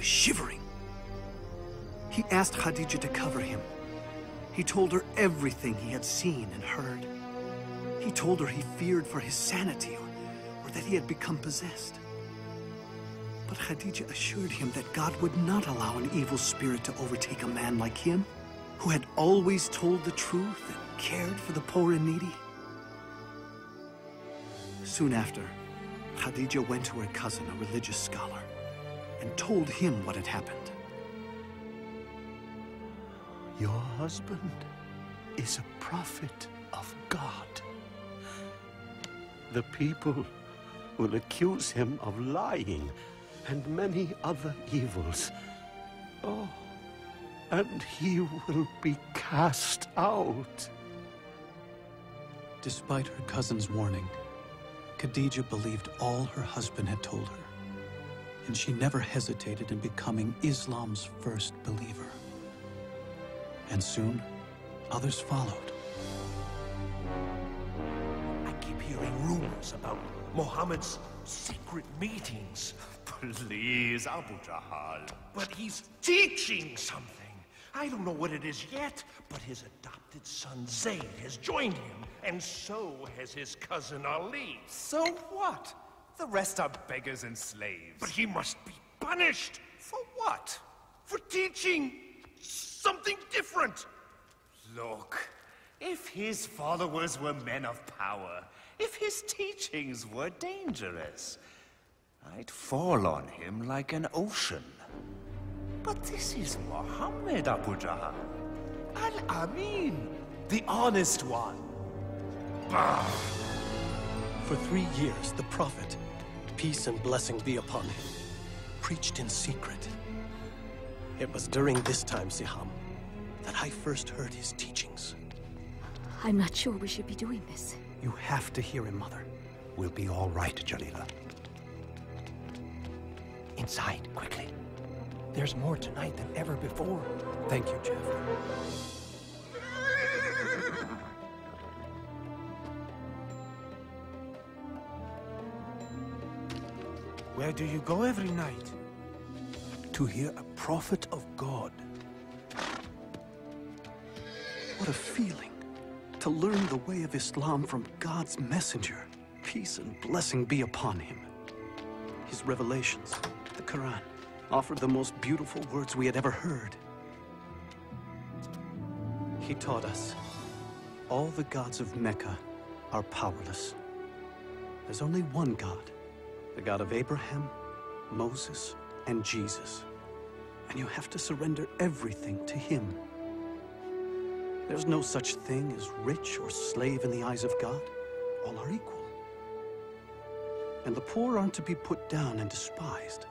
shivering. He asked Khadija to cover him. He told her everything he had seen and heard. He told her he feared for his sanity or that he had become possessed. But Khadija assured him that God would not allow an evil spirit to overtake a man like him, who had always told the truth and cared for the poor and needy. Soon after, Khadija went to her cousin, a religious scholar, and told him what had happened. Your husband is a prophet of God. The people will accuse him of lying and many other evils. Oh, and he will be cast out. Despite her cousin's warning, Khadija believed all her husband had told her, and she never hesitated in becoming Islam's first believer. And soon, others followed. I keep hearing rumors about Muhammad's secret meetings. Please, Abu Jahl. But he's teaching something. I don't know what it is yet, but his adopted son Zayd has joined him, and so has his cousin Ali. So what? The rest are beggars and slaves. But he must be punished. For what? For teaching something different. Look, if his followers were men of power, if his teachings were dangerous, I'd fall on him like an ocean. But this is Muhammad, Abu Jahl. Al-Amin, the honest one. Bah! For 3 years, the Prophet, peace and blessing be upon him, preached in secret. It was during this time, Siham, that I first heard his teachings. I'm not sure we should be doing this. You have to hear him, Mother. We'll be all right, Jalila. Inside, quickly. There's more tonight than ever before. Thank you, Jafar. Where do you go every night? To hear a prophet of God. What a feeling to learn the way of Islam from God's messenger. Peace and blessing be upon him. His revelations, the Quran, offered the most beautiful words we had ever heard. He taught us, all the gods of Mecca are powerless. There's only one God, the God of Abraham, Moses, and Jesus. And you have to surrender everything to him. There's no such thing as rich or slave in the eyes of God. All are equal. And the poor aren't to be put down and despised.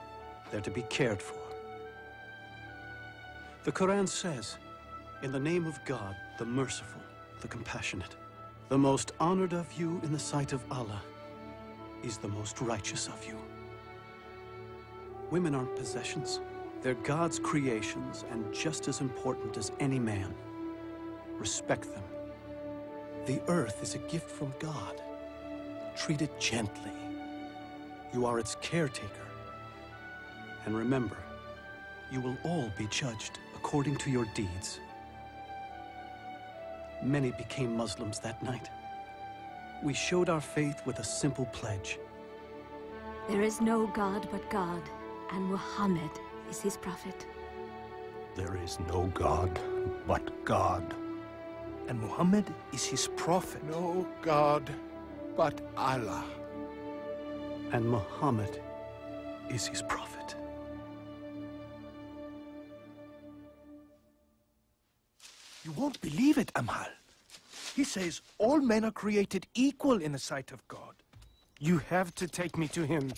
They're to be cared for. The Quran says, in the name of God, the merciful, the compassionate, the most honored of you in the sight of Allah is the most righteous of you. Women aren't possessions. They're God's creations and just as important as any man. Respect them. The earth is a gift from God. Treat it gently. You are its caretaker. And remember, you will all be judged according to your deeds. Many became Muslims that night. We showed our faith with a simple pledge. There is no God but God, and Muhammad is his prophet. There is no God but God. And Muhammad is his prophet. No God but Allah. And Muhammad is his prophet. You won't believe it, Amal. He says all men are created equal in the sight of God. You have to take me to him.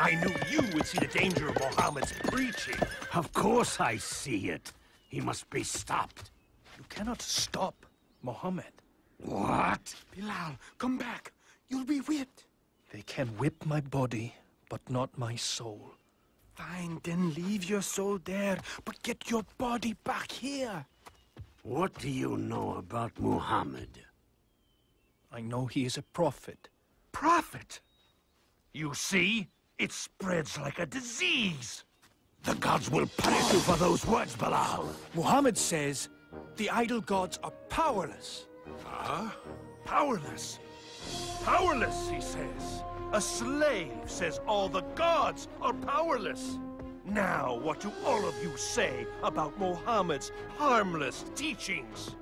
I knew you would see the danger of Muhammad's preaching. Of course I see it. He must be stopped. You cannot stop Muhammad. What? Bilal, come back. You'll be whipped. They can whip my body, but not my soul. Fine, then leave your soul there, but get your body back here. What do you know about Muhammad? I know he is a prophet. Prophet? You see? It spreads like a disease. The gods will punish you for those words, Bilal. Muhammad says the idol gods are powerless. Huh? Powerless? Powerless, he says. A slave says all the gods are powerless. Now, what do all of you say about Muhammad's harmless teachings?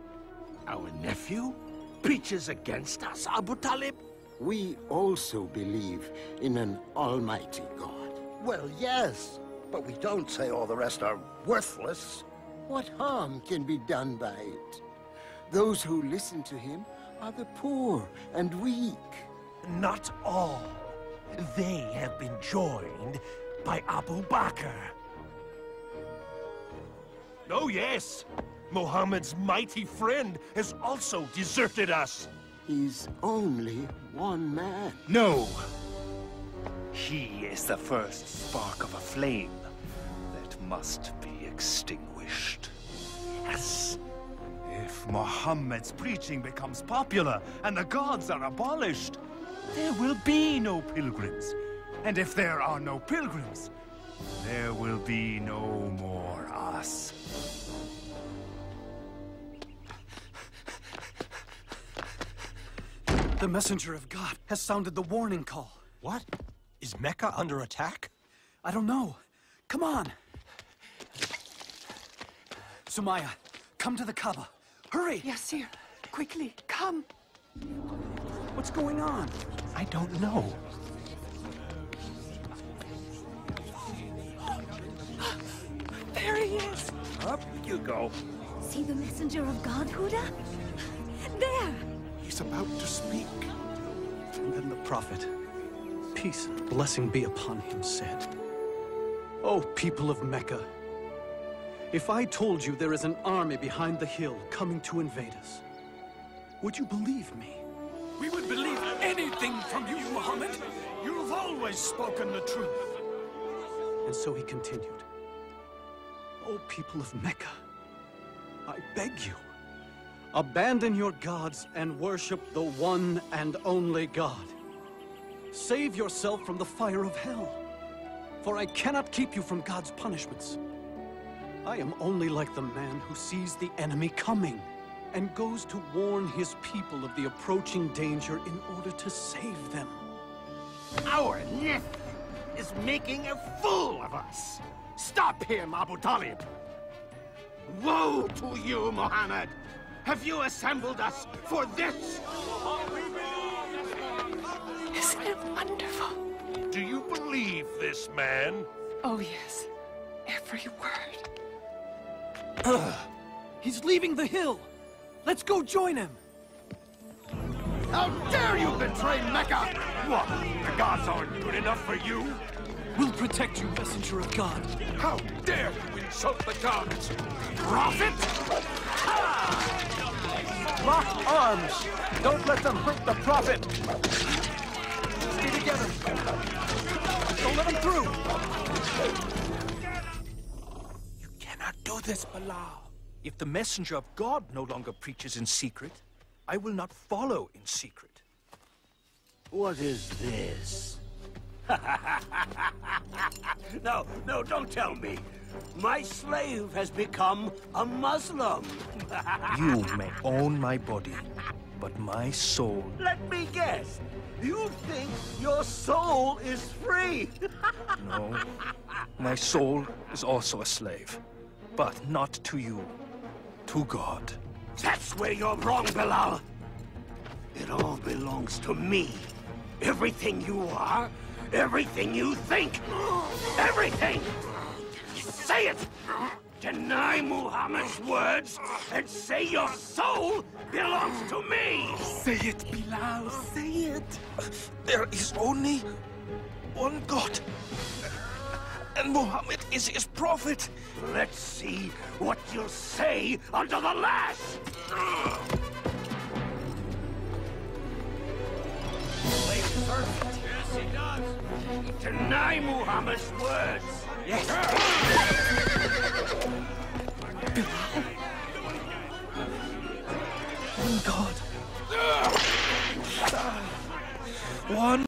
Our nephew preaches against us, Abu Talib? We also believe in an almighty God. Well, yes, but we don't say all the rest are worthless. What harm can be done by it? Those who listen to him are the poor and weak. Not all. They have been joined by Abu Bakr. Oh yes, Muhammad's mighty friend has also deserted us. He's only one man. No! He is the first spark of a flame that must be extinguished. Yes! If Muhammad's preaching becomes popular and the gods are abolished, there will be no pilgrims. And if there are no pilgrims, there will be no more us. The messenger of God has sounded the warning call. What? Is Mecca under attack? I don't know. Come on. Sumaya, come to the Kaaba. Hurry! Yes, sir. Quickly, come. What's going on? I don't know. There he is. Up you go. See the messenger of God, Huda? There! He's about to speak. And then the prophet, peace and blessing be upon him, said, "O people of Mecca, if I told you there is an army behind the hill coming to invade us, would you believe me?" We would believe anything from you, Muhammad. You've always spoken the truth. And so he continued, "O people of Mecca, I beg you, abandon your gods and worship the one and only God. Save yourself from the fire of hell, for I cannot keep you from God's punishments. I am only like the man who sees the enemy coming and goes to warn his people of the approaching danger in order to save them." Our nephew is making a fool of us. Stop him, Abu Talib. Woe to you, Muhammad. Have you assembled us for this? Isn't it wonderful? Do you believe this man? Oh, yes. Every word. He's leaving the hill. Let's go join him. How dare you betray Mecca? What? The gods aren't good enough for you? We'll protect you, messenger of God. How dare you insult the gods? Prophet? Lock arms! Don't let them hurt the prophet! Stay together! Don't let them through! You cannot do this, Bilal. If the messenger of God no longer preaches in secret, I will not follow in secret. What is this? No, don't tell me. My slave has become a Muslim. You may own my body, but my soul... Let me guess. You think your soul is free? No. My soul is also a slave, but not to you. To God. That's where you're wrong, Bilal. It all belongs to me. Everything you are, everything you think, everything! Say it! Deny Muhammad's words and say your soul belongs to me! Say it, Bilal, say it! There is only one God, and Muhammad is his prophet. Let's see what you'll say under the lash! Yes, he does. Deny Muhammad's words. Yes. One God. One